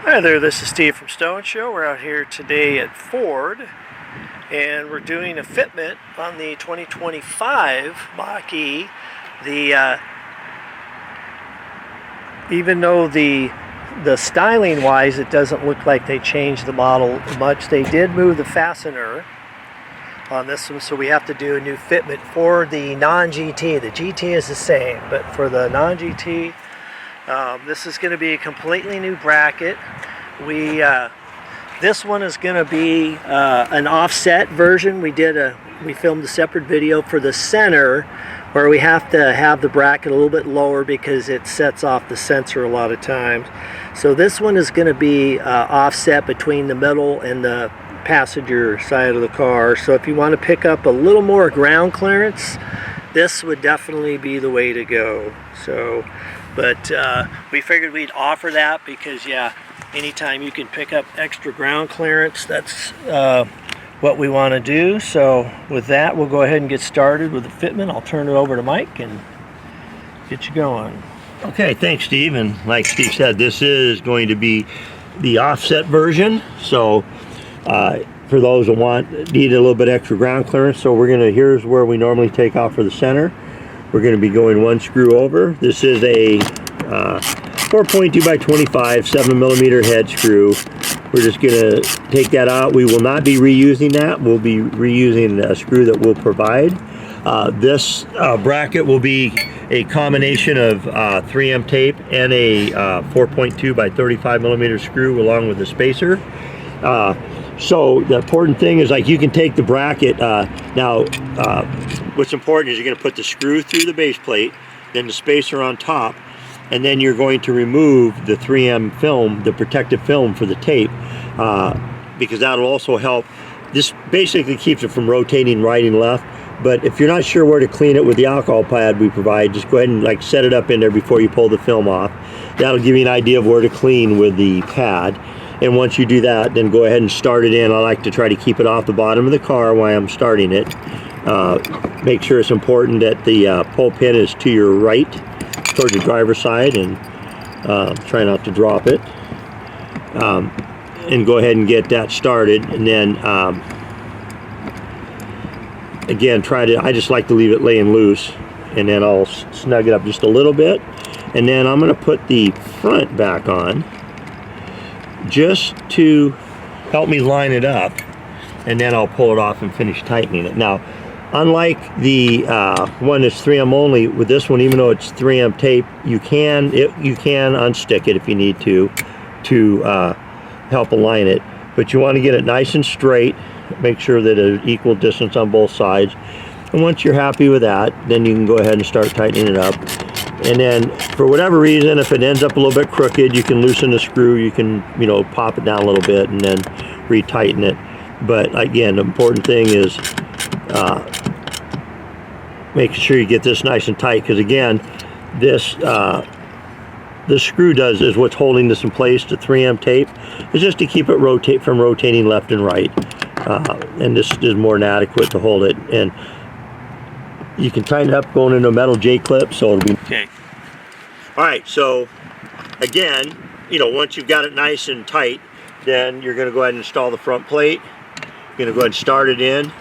Hi there, this is Steve from Stone Show. We're out here today at Ford and we're doing a fitment on the 2025 Mach-E. Even though the styling wise it doesn't look like they changed the model much, they did move the fastener on this one, so we have to do a new fitment for the non-GT. The GT is the same, but for the non-GT, this is going to be a completely new bracket. This one is going to be an offset version. We filmed a separate video for the center where we have to have the bracket a little bit lower because it sets off the sensor a lot of times. So this one is going to be offset between the middle and the passenger side of the car. So if you want to pick up a little more ground clearance, this would definitely be the way to go. So, but we figured we'd offer that because, yeah, anytime you can pick up extra ground clearance, that's what we want to do. So with that, we'll go ahead and get started with the fitment. I'll turn it over to Mike and get you going. Okay, thanks, Steve. And like Steve said, this is going to be the offset version. So for those that need a little bit extra ground clearance, so here's where we normally take off for the center. We're going to be going one screw over. This is a 4.2 by 25 7mm head screw. We're just going to take that out. We will not be reusing that. We'll be reusing a screw that we'll provide. This bracket will be a combination of 3M tape and a 4.2 by 35mm screw along with the spacer. So the important thing is, like, you can take the bracket what's important is you're going to put the screw through the base plate, then the spacer on top, and then you're going to remove the 3M film, the protective film for the tape, because that'll also help. This basically keeps it from rotating right and left. But if you're not sure where to clean it with the alcohol pad we provide, just go ahead and set it up in there before you pull the film off. That'll give you an idea of where to clean with the pad. And once you do that, then go ahead and start it in. I like to try to keep it off the bottom of the car while I'm starting it. Make sure it's important that the pull pin is to your right, towards the driver's side, and try not to drop it. And go ahead and get that started. And then, again, I just like to leave it laying loose. And then I'll snug it up just a little bit. And then I'm going to put the front back on, just to help me line it up, and then I'll pull it off and finish tightening it. Now, unlike the one that's 3M only, with this one, even though it's 3M tape, you can unstick it if you need to help align it. But you want to get it nice and straight, make sure that it's equal distance on both sides. And once you're happy with that, then you can go ahead and start tightening it up. And then, for whatever reason, if it ends up a little bit crooked, you can loosen the screw, you can, pop it down a little bit and then retighten it. But again, the important thing is making sure you get this nice and tight, because again, this screw is what's holding this in place. The 3M tape is just to keep it from rotating left and right. And this is more than adequate to hold it. And you can tighten it up going into a metal J-clip, so it'll be okay. All right, so again, once you've got it nice and tight, then you're going to go ahead and install the front plate. You're going to go ahead and start it in,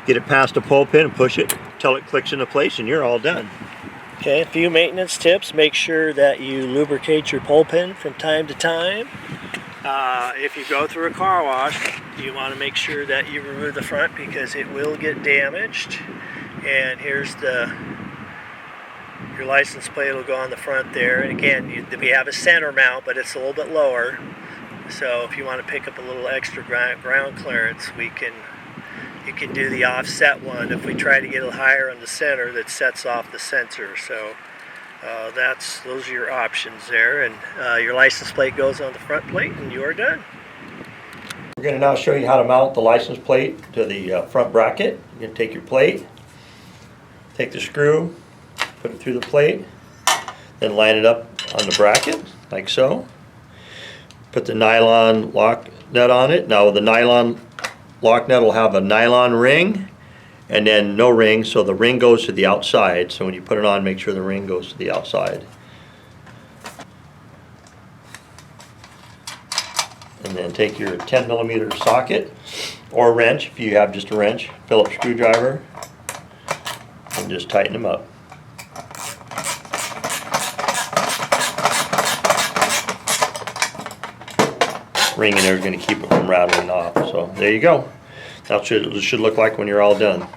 get it past the pull pin and push it till it clicks into place, and you're all done. Okay, a few maintenance tips. Make sure that you lubricate your pull pin from time to time. If you go through a car wash, you want to make sure that you remove the front because it will get damaged. And here's your license plate will go on the front there. And again, we have a center mount, but it's a little bit lower. So if you want to pick up a little extra ground clearance, you can do the offset one. If we try to get it higher on the center, that sets off the sensor. So those are your options there. And your license plate goes on the front plate, and you are done. We're going to now show you how to mount the license plate to the front bracket. You're going to take your plate, take the screw, put it through the plate, then line it up on the bracket, like so. Put the nylon lock nut on it. Now the nylon lock nut will have a nylon ring and then no ring, so the ring goes to the outside. So when you put it on, make sure the ring goes to the outside. And then take your 10mm socket or wrench, if you have just a wrench, Phillips screwdriver, and just tighten them up. Ring in there is going to keep it from rattling off. So there you go. That's what it should look like when you're all done.